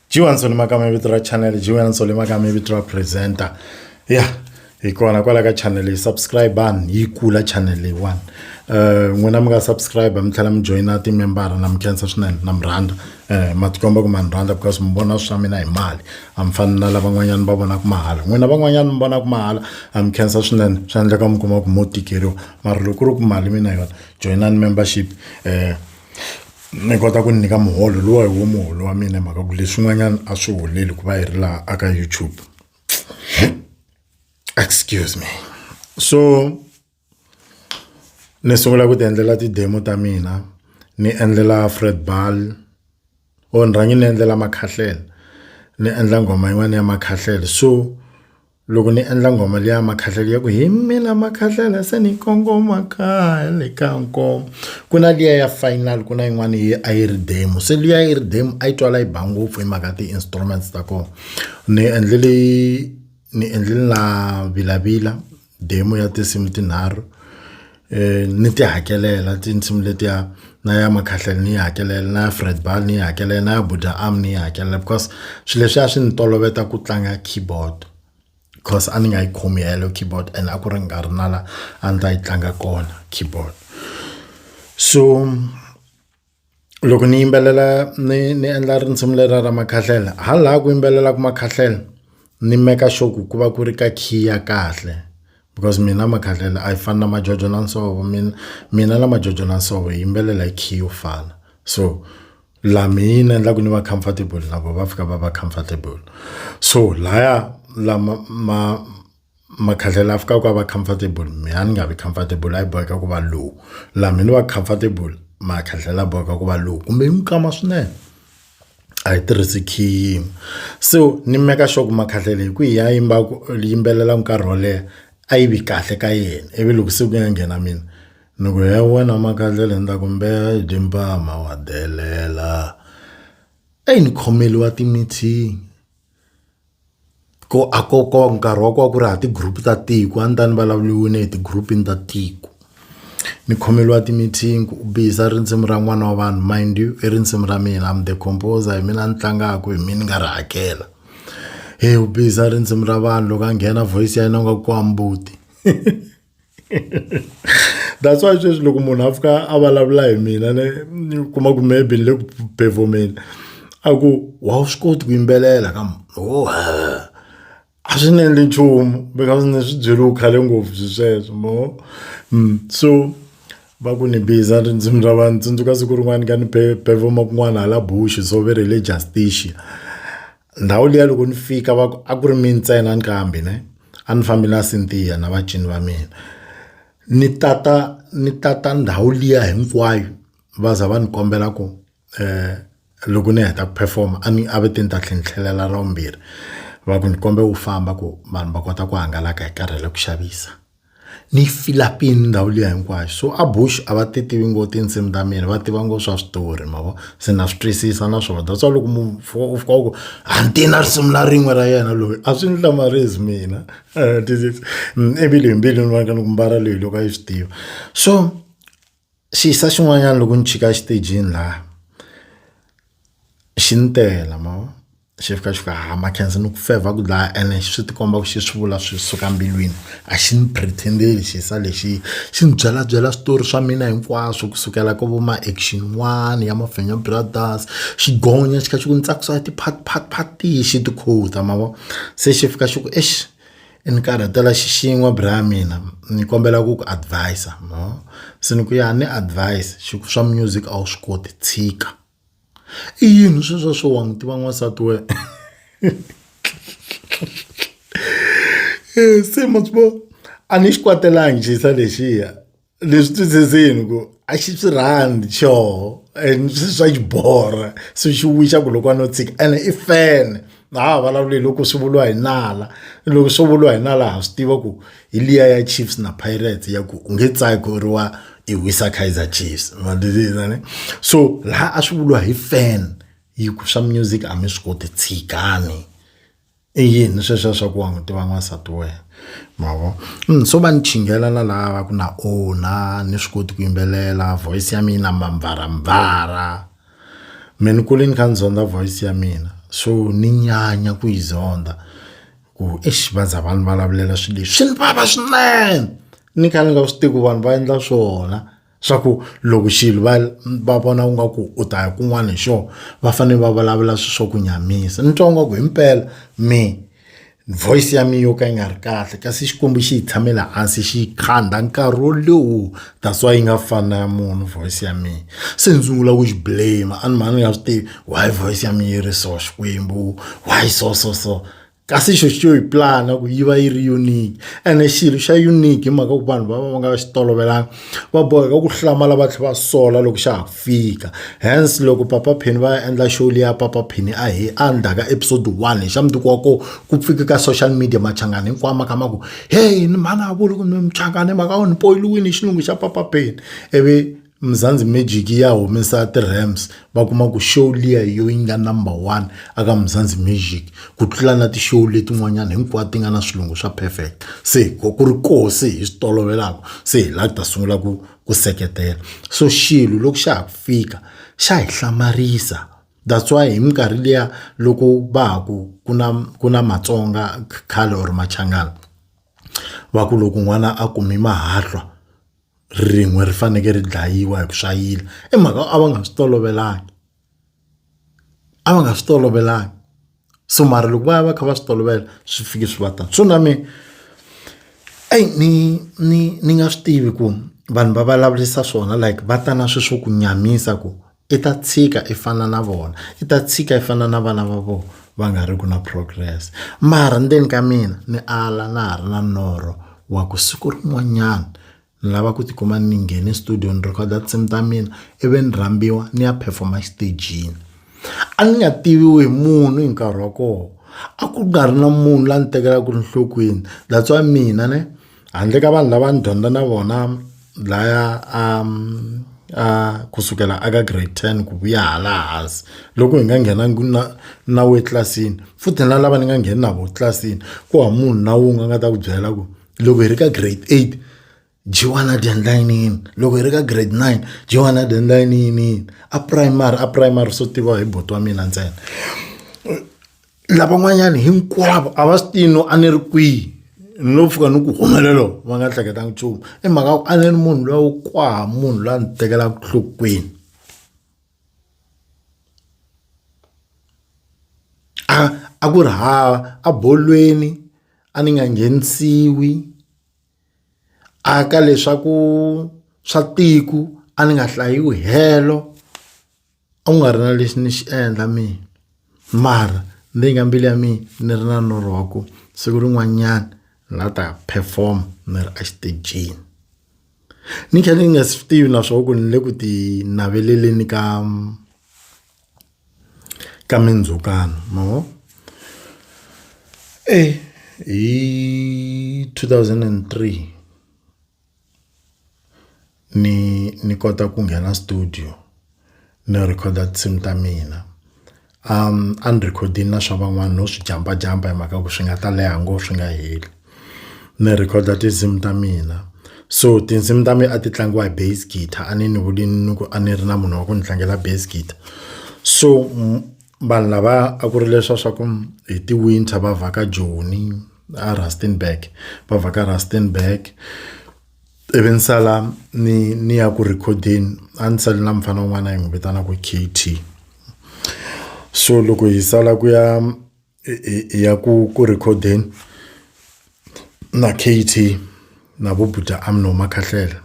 Jiwan Solima kama vitra channel, Jiwan Solima kama vitra presenter. Yeah, ikona kwala ka channel subscribe ban yikula channel 1. N'wina mi nga subscribe mi tlhela mi joina ti member na mi khensa swinene na mi rhandza matikomba ku ma ni rhandza because mi vona swa mina hi mali a mi fani na lava n'wanyana va vonaka mahala n'wina van'wanyana mi vonaka mahala a mi khensa swinene swi endleka mi kuma ku mo tikeriwa mara loko ku ri ku mali mina yona joinani membership ni kota ku nyika muholo lowa hi wo muholo wa mina mhaka ku leswin'wanyana a swi holeli ku va hi ri laha aka YouTube. Excuse me. So ni sungula ku ti endlela ti demo ta mina ni endlela Fred Ball ni rhangi ni endlela Makhahlele ni endla ngoma yin'wana ya Makhahlele. So loko ni endla ngoma liya Makhahlele ya ku hi mina Makhahlele se ni kongoma kaya le ka nkomo ku na liya ya final ku na yin'wana a yi ri demo se liya yi ri demo a yi twala yi ba ngopfu hi mhaka ti instruments ta kona ni endlele na Vilavila demo ya tinsimu tinharhu ni ti hakelela tinsimu letiya na ya Makhahlele ni hakelela na ya Fred Ball ni hakelela na ya Buddha Arm ni hakelela because swilo leswi swi ni toloveta ku tlanga keyboard because ani nga yi khomi hello keyboard and a ku ri nkarhi na la a ni ta yi tlanga kona keyboard. So loko ni yimbelela ni endla rinsimu lera ra Makhahlele hala ku yimbelela ku Makhahlele ni meka sure ku va ku ri ka key ya kahle because mina Makhahlele a yi fani na Majojo na Nsovo mina na Majojo na Nsovo hi yimbelela hi key yo fana so la mina endla ku ni va comfortable na vo va fika va comfortable so laya la Makhahlele a fika ku va comfortable mina ni nga vi comfortable a yi boheka ku va low la mina va comfortable Makhahlele a boheka ku va low kumbe yi kama swinene a yi tirhisi key so ni meka sure ku Makhahlele hi ku hi ya yimbelela nkarhi wo leha a yi vi kahle ka yena ivi loko se ku ya nghena mina ni ku ya wena Makhahlele ni ta ku mbeya Jimbama wa delela ni khomeliwa ti-meeting ko ko nkarhi wa ku ri ha ti-group ta tiko a ni ta ni vulavuriwile hi ti-groupini ta tiko ni khomeliwa ti-meeting ku bisa rinsimu ra n'wana wa vanhu mind you i rinsimu ra mina I'm the composer hi mina ni tlangaka hi mina ni nga ri hakela u bisa rinsimu ra vanhu loko a nghena voice ya yena nga ku ambuti that's why sweswi loko munhu a fika a vulavula hi mina ni kuma ku maybe ni le ku performeni a ku wa swi koti ku yimbelela ka a swi ni endli nchumu because ni swi byeriwe khale ngopfu sweswo mo so va ku ni bisa rinsimu ra vanhu tsundzuka siku rin'wana ka ni performa kun'wana hala Bush so ve le Justicia ndhawu liya loko ni fika va ku a ku ri mi ntsena ni kambe ne a ni fambi na Cynthia na vacini va mina ni tata ndhawu liya hinkwayo va za va ni kombela ku loko ni heta ku performa a ve ti ta tlhentlhelela ra vumbirhi va ku ni kombe u famba ku vanhu va kota ku hangalaka hi karhele ku xavisa ni Philippine ndhawu liya hinkwayo so a Bush a va tivi ngo tinsimu ta mina va tiva ngo swa switori mavo se na swi twisisa na swona that's why loko u fika ku antina risimu na rin'we ra yena loyi a swi ni hlamarisi mina embilwini ni va ka ni ku mbala leyi loko a yi swi tiva so xisa xin'wanyana loko ni chika xitejini laha xi ni tela mavo xi fika xi fika Makhensa ni ku favor ku dlaya ene swi ti komba ku xi swi vula swi suka mbilwini a xi ni pretendeli xisa lexi xi ni byela switori swa mina hinkwaswo kusukela ko vo ma-action 1 ya Mafenya Brothers xi gonya xi kha xi ku ni tsakisa ti-part xi ti quote mavo se xi fika xi ku ni karhatela xixin'we bra mina ni kombela ku advise no se ni ku ya ni advice xi ku swa music a wu swi koti tshika i yini sweswo swo wa n'wi tiva n'wansati we se matsvo a ni xi kwatelangi xisa lexiya leswi twisisini ku a xi swi rhandzi xoho and swa xi borha se xi wixa ku loko a no tshika ene i fan ha vulavuli loko swi vuliwa hi nala loko swi vuliwa hi nala ha swi tiva ku hi liya ya Chiefs na Pirates ya ku u nge tsaki ku riwa i wisa Kaizer Chiefs so laha a swi vuliwa hi fan yi ku swa music a mi swi koti tshikani i yini sweswo swa ku wa n'wi tiva n'wansati wena mavo so va ni chingela na lava ku na ona ni swi koti ku yimbelela voice ya mina mbara meni kule ni kha ni zonda voice ya mina so ni nyanya ku yi zonda ku va za vanhu valavulela swilo leswi swi ni vava swinene ni kha ni nga swi tivi ku vanhu va endla swona swa ku loko xilo va vona nga ku u ta ya kun'wana hi xona va fanele va vulavula swilo swo ku nyamisa ni twa nga ku himpela voice ya mina yo ka yi nga ri kahle kasi xikwembu xi yi tshamela hansi xi khanda nkarhi wo lowu that's why yi nga fani na ya munhu voice ya mina se ni sungula ku xi blame a ni mhani nga swi tivi why voice ya mina yi ri so xikwembu why so kasi xo yi plana ku yi va yi ri unique ene xilo xa unique hi mhaka ku vanhu va nga xi tolovelanga va boheka ku hlamala va tlhela va sola loko xa ha fika hence loko Papa Penny va endla show liya Papa Penny a ndaka episode 1 hi xa mundzuku ku fika ka social media machangani hinkwama ka ma ku hey ni mhana vuli ku ni mchangani mhaka ni poiliwini xilungu xa Papa Penny ivi Mzansi Magic ya humesa ti-rams va kuma ku show liya yo yi nga number 1 aka Mzansi Magic ku tlula na ti-show letin'wanyana hinkwato ti nga na swilungu swa perfect se ku ri kosi hi swi tolovelaka se hi la ta sungula ku seketela so xilo loko xa ha fika xa hi hlamarisa that's why hi minkarhi liya loko va ha ku na Matsonga khale or Machangana va ku loko n'wana a kumi mahahlwa rin'we ri faneke ri dlayiwa hi ku swayila i mhaka a va nga swi tolovelangi so mara loko va kha va swi tolovela swi fike swi va tani so na mina ni nga swi tivi ku vanhu va vulavurisa swona like va ta na swilo swo ku nyamisa ku i ta tshika i fana na vona i ta tshika i fana na vana va vona va nga ri ku na progress mara ndzeni ka mina ni ala na ha ri na norho wa ku siku rin'wanyana ni lava ku tikuma ni nghene studio ni recorda tinsimu ta mina ivi ni rhambiwa ni ya performa stagini a ni nga tiviwi hi munhu hi nkarhi wa kona a ku nga ri na munhu la ni tekelaka nhlokweni that's why mina ne handle ka vanhu lava ni dyondza na vona laya kusukela aka grade 10 ku vuya hala hansi loko hi nga nghena na we tlasini futhi na lava ni nga nghena na vo tlasini ku ha munhu na wun'we nga ta ku byela ku loko hi ri ka grade 8 Jiwana deadline in loko hi ri ka grade 9 Jiwana deadline in a primary so tiva hi boto wa mina ntsena lava n'wanyana hinkwavo a va stino a ni ri kwihi no pfuka ni ku humelelo va nga hleketanga nchumu i mhaka a ni munhu loyi kwa munhu la ni tekela ku hlokweni a ku ri hava a bolweni a ni nga nghenisiwi aka leswaku swa tiko a ni nga hlayiwi helo a ku nga ri na lexi ni xi endla mina mara ndi nga mbili ya mina ni ri na norho wa ku siku rin'wanyana la ta perform ni ri extagini ni kha ni nga swi tivi na swo ku ni le ku ti naveleleni ka mindzukano mo hi 2003 ni kota ku nghena studio ni recorda tinsimu ta mina a ni recordini na swa van'wana no swi jumpa hi mhaka ku swi nga ta leha ngopfu swi nga heli ni recorda tinsimu ta mina so tinsimu ta mina a ti tlangiwa hi bass guitar a ni vuli ku a ni ri na munhu wa ku ni tlangela bass guitar so vanhu lava a ku ri leswa swa ku hi ti winter va vhaka Joni a Rustenburg va vhaka Rustenburg even sala ni ya ku recording a ni sali na mfana wun'wana hi n'wi vitana ku KT so loko hi sala ku ya ku recording na KT na bobuta Amno Makhahlele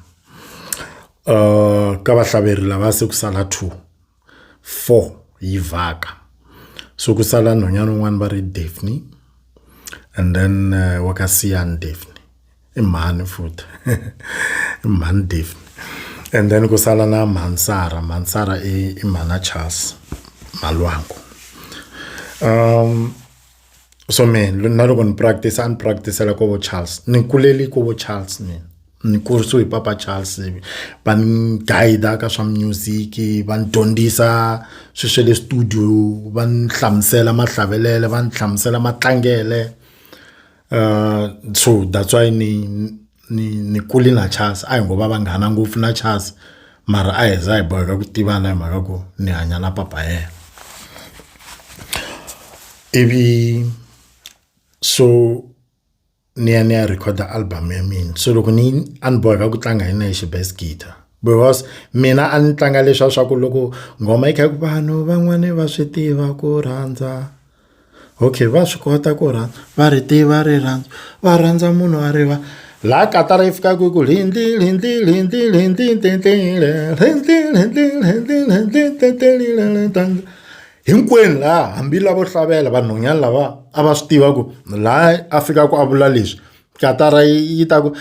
ka vahlaveri lava se ku sala 4 yi vhaka so ku sala nhwanyana wun'wana va ri Daphne and then wakasiyan Daphne imhani futhi imhani Daphne and then ku sala na Mansara imhana Charles Malwangu so man na loko ni practice la ko Charles ni kuleli ko Charles ni ni kurisiwe hi Papa Charles va ni guide ka swa music va ni dyondzisa swilo swa le studio va ni hlamusela mahlavelele va ni hlamusela matlangele so that's why ni kuli na Charles a hi ngo va vanghana ngopfu na Charles mara a hi za hi boheka ku tivana hi mhaka ku ni hanya na papa yena ivi so ni ya recorda album ya mina so loko ni boheka ku tlanga hi na hi bass guitar because mina a ni tlanga leswa swa ku loko ngoma yi kha ku vanhu van'wana va swi tiva ku rhandza okay va swi kota ku rhandza va ri tiva ri rhandza va rhandza munhu a riva la katara yi fika ku lindi hinkwenu laha hambi lavo hlavela vanhwanyana lava a va swi tiva ku laha a fika ku a vula leswi katara yi ta ku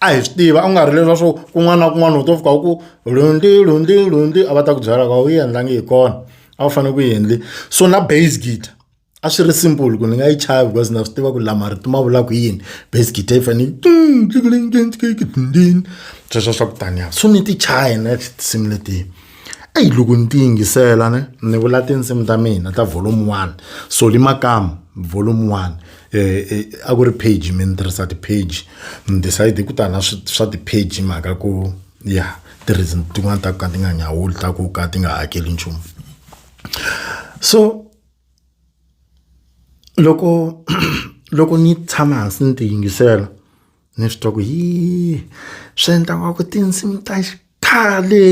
a hi swi tiva a nga ri leswa swo kun'wana na kun'wana u to fika ku lundi a va ta ku byela ka u yi endlangi hi kona a wu fanele ku yi endli so na bass guitar a swi ri simple ku ni nga yi chavi because na swi tiva ku lama rito ma vulaka yini bass guitar yi fanele sweswo swa ku taniya so ni ti chaya na tinsimu letiya ai loko ni ti yingisela ni vula tinsimu ta mina ta volume 1 Soli Makam volume 1 a ku ri page mi ni tirhisa ti-page ni decide ku ta na swa ti-page mhaka ku ya ti-reason tin'wana ta ku ka ti nga nyawuli ta ku ka ti nga hakeli nchumu so loko ni tshama hansi ni ti yingisela ni swi twa ku swi endla ku tinsimu ta xikhale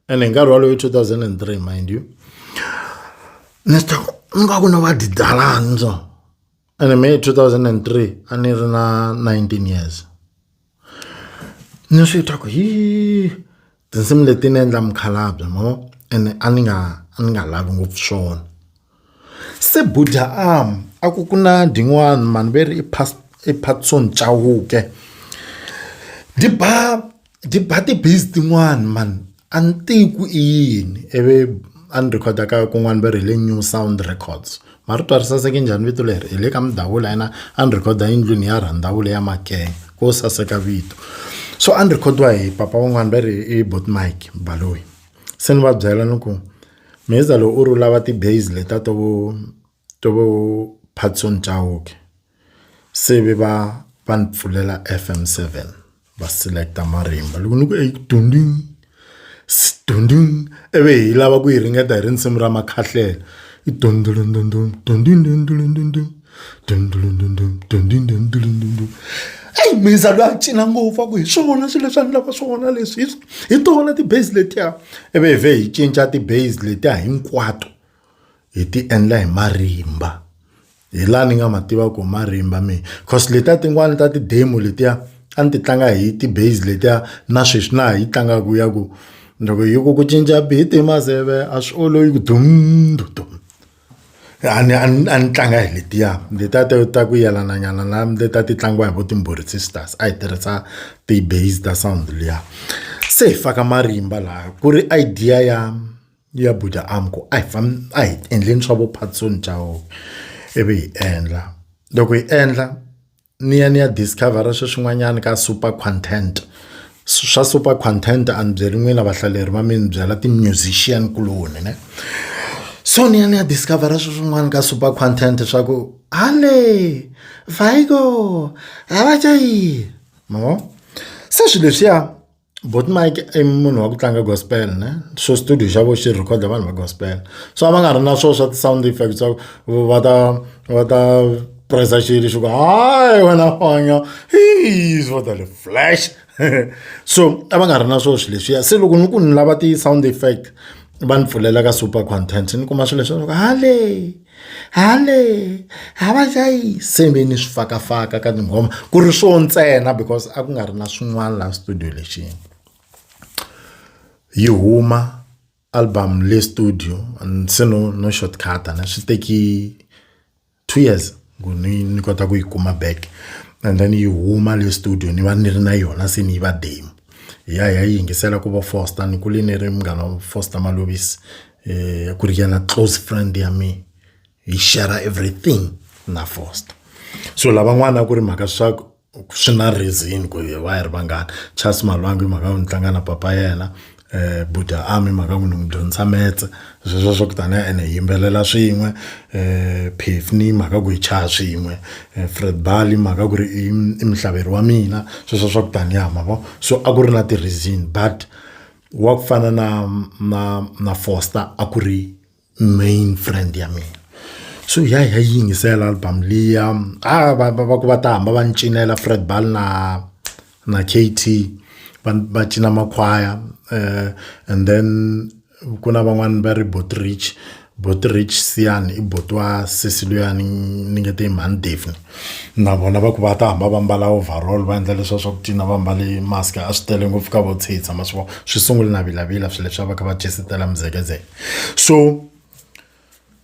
ene nkarhi walowo 2003 mind you ni swi twa ingaku no va didalani so ene me 2003 a ni ri na 19 years ni swi twa ku tinsimu leti ni endla mukhalabye mo ene a ni nga lavi ngopfu swona se Buddha aku kuna dingwan man very i Patson Chauke di ba ti based dingwan man antiku yini eve an recorda ka kun'wana va ri le New Sound Records marito ri saseke njhani vito leri hi le ka Mdawula yena an recorda yindlwini ya Randavula ya Makeng ko saseka vito so an recordwa hi papa wun'wana va ri i Bot Mike Baloyi se ni va byela loko meza lo uru lava ti bass leta to Patson Chauke se ve va pfulela FM7 va selecta marimba loko ni ku dunding eve hi lava ku yi ringeta hi rinsimu ra makhahlelo ai meza lo a cina ngopfu ku hi swona swilo leswi a ni lava swona leswi hi tona ti-bass letiya eve hi cinca ti-bass letiya hinkwato hi ti endla hi marimba hi laha ni nga ma tiva ku marimba me cause letiya tin'wana ta ti-demo letiya a ni ti tlanga hi ti-bass letiya na sweswi na hi tlangaku ya ku loko yi ku cinca beat maseve a swi olovi ku dum a ni tlanga hi letiya ta ku yelana nyana na letiya ti tlangiwa hi vo Timbhuri Sisters a hi tirhisa ti-bass ta sound liya se hi faka marimba laha ku ri idea ya Buddha ku a hi endleni swa vo Patson Chauke ivi hi endla loko hi endla ni ya discovera swin'wanyana ka Super Content swa Super Content a ni byeli n'wina vahlaleri va mi ni byela ti-musician kuloni ne so ni ya discovera swin'wana ka Super Content swa ku hale Vigo avajayi mo se swilo leswiya Bot Mike i munhu wa ku tlanga gospel ne so studio xa vo xi recorda vanhu va gospel so va nga ri na swo swa ti-sound effects va ta pressa xilo xi ku hayi wena hanya swo ta le flash so a va nga ri na swo swilo leswiya se loko ni ku ni lava ti-sound effect va ni pfulela ka Super Content ni kuma swilo leswi hale havajayi se me ni swi fakafaka ka tinghoma ku ri swo ntsena because a ku nga ri na swin'wana laha studio lexi yi huma album le studio se no shortcut na swi teki 2 years ku ni kota ku yi kuma back and then yi huma le studio ni va ni ri na yona se ni yi va demo ya yingisela ku va Foster ni kule ni ri munghana wa Foster Malobisi ku ri yena close friend ya me hi share everything na Foster so lavan'wana ku ri mhaka swa swi na reason ku va hi ri vanghana. Charles Malwangu hi mhaka ku ni tlanga na papa yena, Buddha Army mhaka ku ni n'wi dyondzisa metse sweswo swa ku taniya ene hi yimbelela swin'we, Phefni mhaka ku hi chaha swin'we, Fred Bally mhaka ku ri i muhlaveri wa mina sweswo swa ku taniya mavo. So a ku ri na ti-reason but wa ku fana na Foster a ku ri main friend ya mina. So hi yingisela album liya va ku va ta hamba va ni cinela Fred Bally na KT va cina makhwaya, and then ku na van'wani va ri Botrich Siyani i boti wa sesi luyani ni nge te Mhani Daphne, na vona va ku va ta hamba va mbala overall va endla leswiya swa ku cina va mbale mask a swi tele ngopfu ka vo Tshitsa ma swi vona swi sungule na vilavila swilo leswi va ka va cesetela muzekazeke. So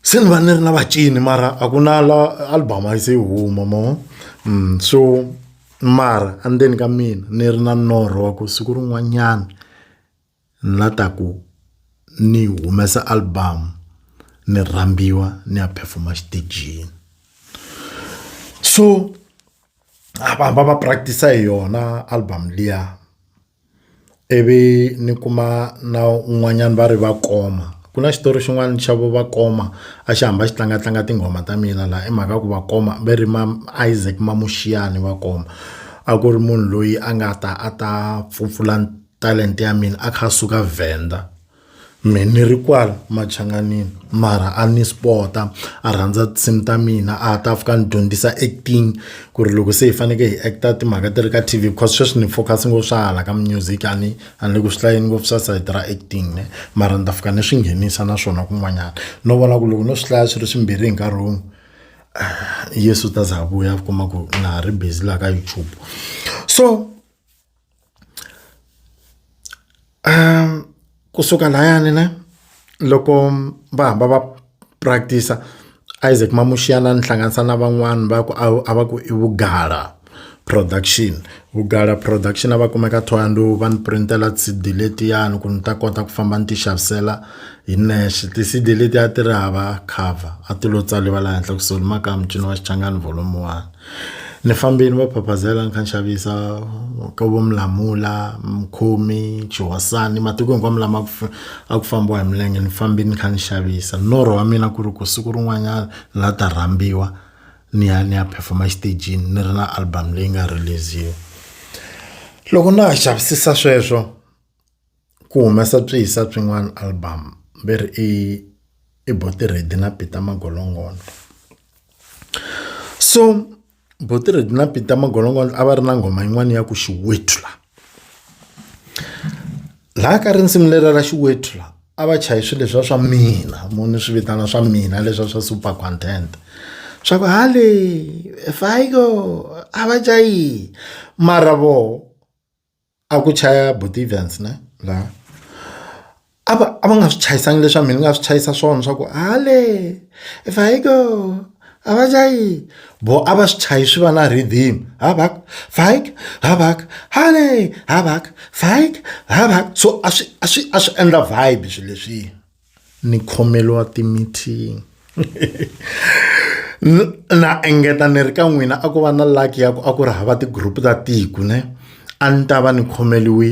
se ni va ni ri na vacini mara a ku na album a yi se huma mo, so mara endzeni ka mina ni ri na norho wa ku siku rin'wanyana ni la ta ku ni humesa album ni rambiwa ni ya performa xitejini. So va practice hi yona album liya ivi ni kuma na un'wanyana va ri va koma. Ku na xitori xin'wana xa vo va koma a xi hamba xi tlanga tinghoma ta mina laha i mhaka ku va koma va ri Isaac Mamushiyani va koma a ku ri munhu loyi a nga ta a ta pfupfula talent ya mina a kha suka Venda. Mina ni ri kwala Machanganini mara a ni spota a rhandza tinsimu ta mina a ta fika ni dyondzisa acting ku ri loko se hi faneke hi acta timhaka ti ri ka TV because sweswi ni focus ngopfu swa hala ka music a ni le ku swi hlayeni ngopfu swa side ra acting ne, mara ni ta fika ni swi nghenisa na swona kun'wanyana no vona ku loko no swi hlaya swi ri swimbirhi hi nkarhi wun'we Yesu ta za vuya kuma ku na ha ri busy laha ka YouTube. So kusuka layani ne loko va hamba va practice Isaac Mamushiyana ni hlanganisa na van'wani va ku a va ku i Vugala production a va kumeka Thohoyandou va ni printela ti-CD letiyani ku ni ta kota ku famba ni ti xavisela hi nexe. Ti-CD letiya ti ri hava cover a ti lo tsaliwa laha henhla ku Solomaka Mucini wa Xichangani volume 1. Ni fambini va phapazela ni kha ni xavisa ka vo Mlamula, Mkhomi, Chiwasani matiko hinkwawo lama a ku fambiwa hi milenge ni fambini ni kha ni xavisa. Norho wa mina ku ri ku siku rin'wanyana la ta rambiwa ni ya performa xitejini ni ri na album leyi nga release-iwa. Loko na ha xavisisa sweswo ku humesa swihisa swin'wana album va ri i Botiredi na Peter Magolongondo. So Botiredi na Peter Magolongondo a va ri na nghoma yin'wana ya ku Xiwetula. Laha ka risimu leri ra Xiwetula a va chayi swilo leswiya swa mina ni swi vitana swa mina leswiya swa super content swa ku hale Faigo a va chayi mara vo a ku chaya Boty Events ne laha a va nga swi chayisangi leswi mina nga swi chayisa swona swa ku hale Faigo a va chayi vo a va swi chayi swi va na rhythm habak Faik habak hale habak Faik habak. So a swi endla vibe swilo leswi ni khomeliwa ti-meeting na engeta ni ri ka n'wina a ku va na lucky ya ku a ku ri hava ti-group ta tiko ne a ni ta va ni khomeliwi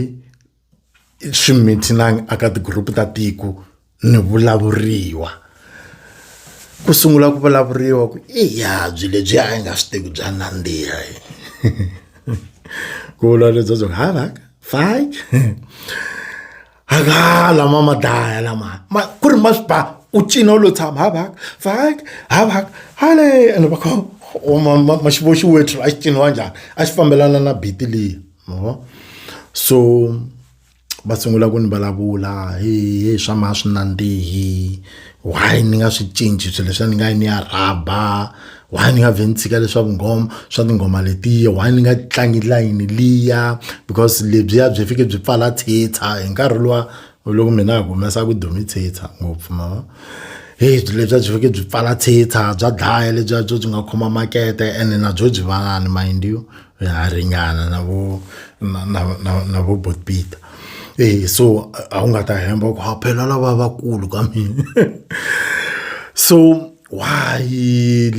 swimithinangi aka ti-group ta tiko ni vulavuriwa ku sungula ku vulavuriwa ku byi lebyi a hi nga swi teki bya nandziha ku vula lebyi byo havaka Faik hakala mama daya lama ku ri ma swi ba u cina u lo tshama havaka Faik havaka hale ene va kho ma xivo Xiwetula a xi ciniwa njhani a xi fambelana na beat leyi mo. So va sungula ku ni vulavula hi swa swi nandzihi why ni nga swi cinci swilo leswi ni nga ni ya rhaba why ni nga vhe ni tshika leswa vunghoma swa tinghoma letiya why ni nga tlangi layini liya because lebyiya byi fike byi pfala Thetsa hi nkarhi luwa loko mina hi humesa ku Dumi Thetsa ngopfu ma lebyiya byi fike byi pfala Thetsa bya dlaya lebyiya byo byi nga khoma makete ene na byo byi vanani mind you ya ringana na vo Both Peter. So a wu nga ta hemba ku ha phela lava vakulu ka mina. So why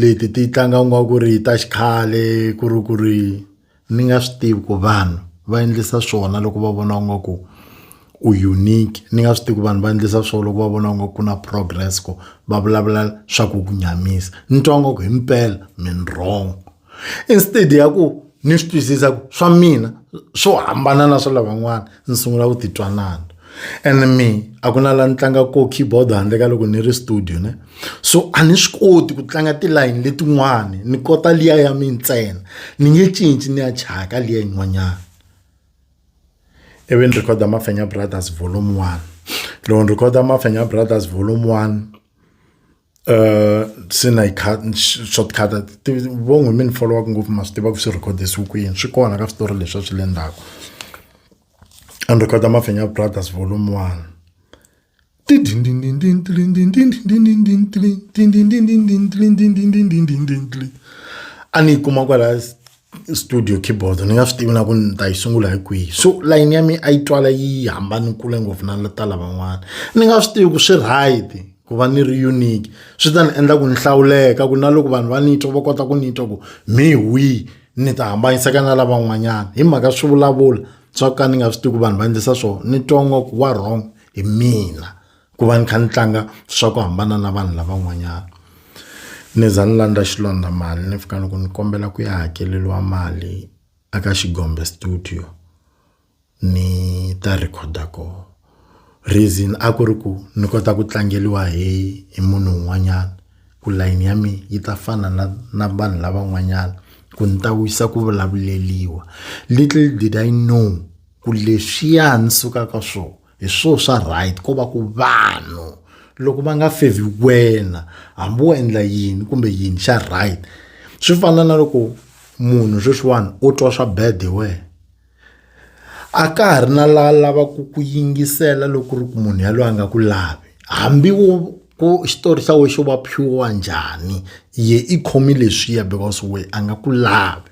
leti ti tlanga nga ku ri ta xikhale ku ri ni nga swi tivi ku vanhu va endlisa swona loko va vona nga ku u unique ni nga swi tivi ku vanhu va endlisa swona loko va vona nga ku na progress ko va vulavula swa ku ku nyamisa ni twa nga ku himpela min wrong instead ya ku ni swi twisisa ku swa mina swo hambana na swa lavan'wana ni sungula ku titwanana and me a ku na la ni tlanga ko keyboard handle ka loko ni ri studio ne so a ni swi koti ku tlanga tilayini letin'wani ni kota liya ya mi ntsena ni nge cinci ni ya chaka liya yin'wanyana even recorder Mafenya Brothers volume 1 lo recorder Mafenya Brothers volume 1 sina shortcut vongo min follow ngopfu ma swi tiva ku swi recordesiwa ku yini swi kona ka switori leswi swi lendaka and recorder Mafenya Brothers volume 1 ani kuma kwala studio keyboard ni nga swi tivi na ku ni ta yi sungula hi kwihi so line ya mi a yi twala yi hambani kule ngopfu na ta lavan'wana ni nga swi tivi ku swi right ku va ni ri unique swi ta ni endla ku ni hlawuleka ku na loko vanhu va ni twa va kota ku ni twa ku mi wi ni ta hambanyisa ka na lavan'wanyana hi mhaka swi vulavula swa ka ni nga swi tivi ku vanhu va endlisa swona ni twa nga ku wa wrong hi mina ku va ni kha ni tlanga swa ku hambana na vanhu lavan'wanyana ni za ni landza xilondza mali ni fika loko ni kombela ku ya hakeleliwa mali aka Xigombe studio ni ta recorda ko reason a ku ri ku ni kota ku tlangeliwa hi munhu un'wanyana ku line ya mi yi ta fana na vanhu lavan'wanyana ku ni ta wisa ku vulavuleliwa little did I know ku leswiya ni suka ka swo hi swo swa right ko va ku vanhu loko va nga favor wena hambi wo endla yini kumbe yini xa right swi fana na loko munhu sweswiwani o twa swa bad we a ka ha ri na lava ku yingisela loko ri ku munhu yaloye a nga ku lavi hambi wo ku xitori xa we xo va pure njhani ye i khomi leswiya because we a nga ku lavi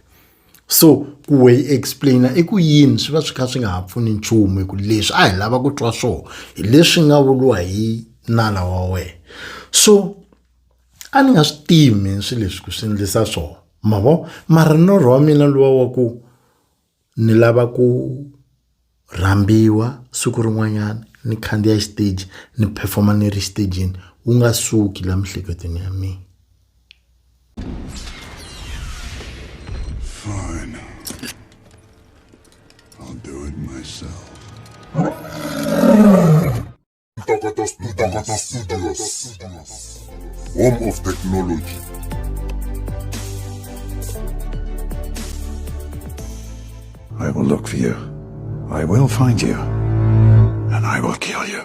so ku we explain i ku yini swi va swi kha swi nga ha pfuni nchumu ku leswi a hi lava ku twa swona hi leswi nga vuliwa hi nala wa we so a ni nga swi tivi swi leswi ku swi endlisa swona mavo mara norho wa mina luwa wa ku ni lava ku rambiwa siku rin'wanyana ni khandziya stage ni performa ni ri stageni wu nga suki la mihleketweni ya mina. Fine. I'll do it myself. Ntakata Studios. Home of technology. I will look for you. I will find you. And I will kill you.